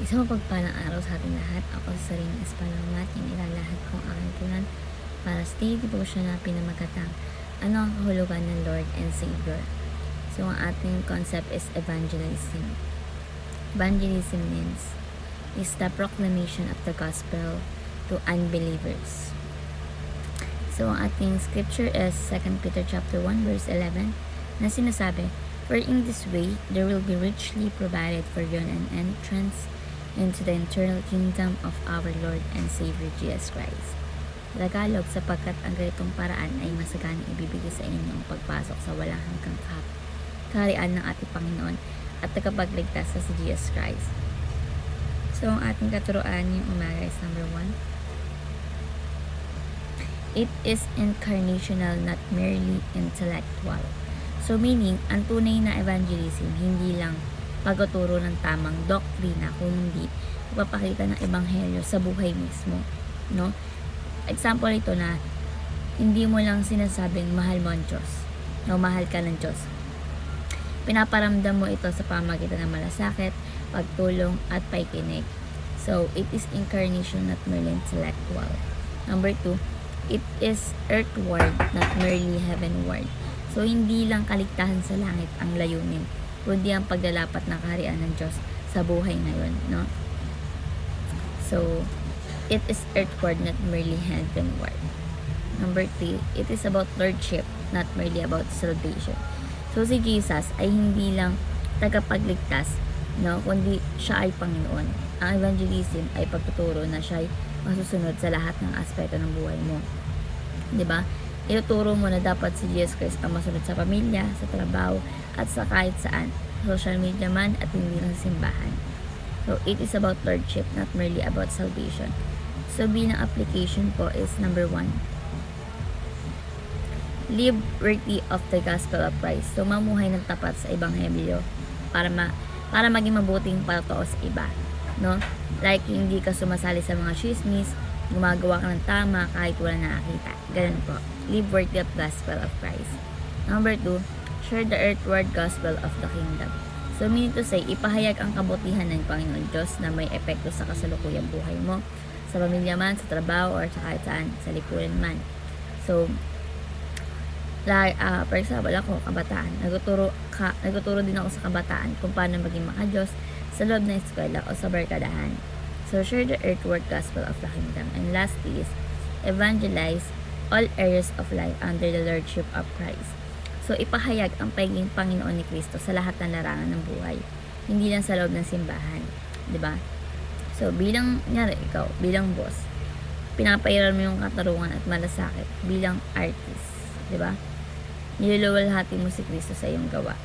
Isang mapagpalang araw sa ating lahat. Ako sa Sarina Espalamat, yung ilalahad kong aking punan para sa daily devotion na pinamagatang ano ang kahulugan ng Lord and Savior. So, ang ating concept is evangelism. Evangelism means is the proclamation of the gospel to unbelievers. So, ang ating scripture is 2 Peter chapter 1 verse 11 na sinasabi, "For in this way, there will be richly provided for you an entrance into the eternal kingdom of our Lord and Savior Jesus Christ." Tagalog, sapagkat ang ganitong paraan ay masaganang ibibigay sa inyo ang pagpasok sa walang hanggang kaharian ng ating Panginoon at tagapagligtas sa si Jesus Christ. So, ang ating katuruan yung umaga is number 1. It is incarnational, not merely intellectual. So, meaning, ang tunay na evangelism, hindi lang pagtuturo ng tamang doktrina, kundi ipapakita ng ebanghelyo sa buhay mismo, no? Example ito na hindi mo lang sinasabing mahal mo ang Diyos, no, mahal ka ng Diyos. Pinaparamdam mo ito sa pamamagitan ng malasakit, pagtulong, at pakikinig. So, it is incarnation, not merely intellectual. Number 2, it is earthward, not merely heavenward. So, hindi lang kaligtasan sa langit ang layunin, kundi ang paglalapat ng kaharian ng Diyos sa buhay ngayon, no? So, it is earthward, not merely heavenward. Number 3, it is about lordship, not merely about salvation. So, si Jesus ay hindi lang tagapagligtas, no? Kundi siya ay Panginoon. Ang evangelism ay pagtuturo na siya ay masusunod sa lahat ng aspeto ng buhay mo. 'Di ba? Ituturo mo na dapat si Jesus Christ ang masunod sa pamilya, sa trabaho, at sa kahit saan. Social media man at hindi lang sa simbahan. So, it is about lordship, not merely about salvation. So, bilang application po is number 1. Live worthy of the gospel of Christ. So, mamuhay ng tapat sa ebanghelyo para maging mabuting patotoo sa iba. No? Like, hindi ka sumasali sa mga chismis, gumagawa ka ng tama kahit wala nakakita. Ganun po. Live worthy of gospel of Christ. Number 2, share the earthward gospel of the kingdom. So, meaning to say, ipahayag ang kabutihan ng Panginoon Diyos na may epekto sa kasalukuyang buhay mo, sa pamilya man, sa trabaho, or sa kahit saan, sa lipunan man. So, for example, ako, kabataan. Nagtuturo din ako sa kabataan kung paano maging maka-Diyos sa loob ng eskwela o sa barkadahan. So, share the earthward gospel of the kingdom. And lastly is, evangelize all areas of life under the lordship of Christ. So, ipahayag ang pagiging Panginoon ni Kristo sa lahat ng larangan ng buhay. Hindi lang sa loob ng simbahan. 'Di ba? So, bilang boss, pinapairal mo yung katarungan at malasakit bilang artist. 'Di ba? Niluluwalhati mo si Kristo sa iyong gawa.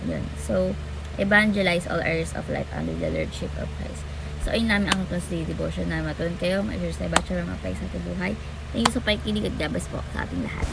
Yun. So, evangelize all areas of life under the lordship of Christ. So, ayun namin ang daily devotion na matulungan kayo, ma-share sa iba, ma-apply sa ating buhay. Thank you sa pakikinig at God bless po sa ating lahat.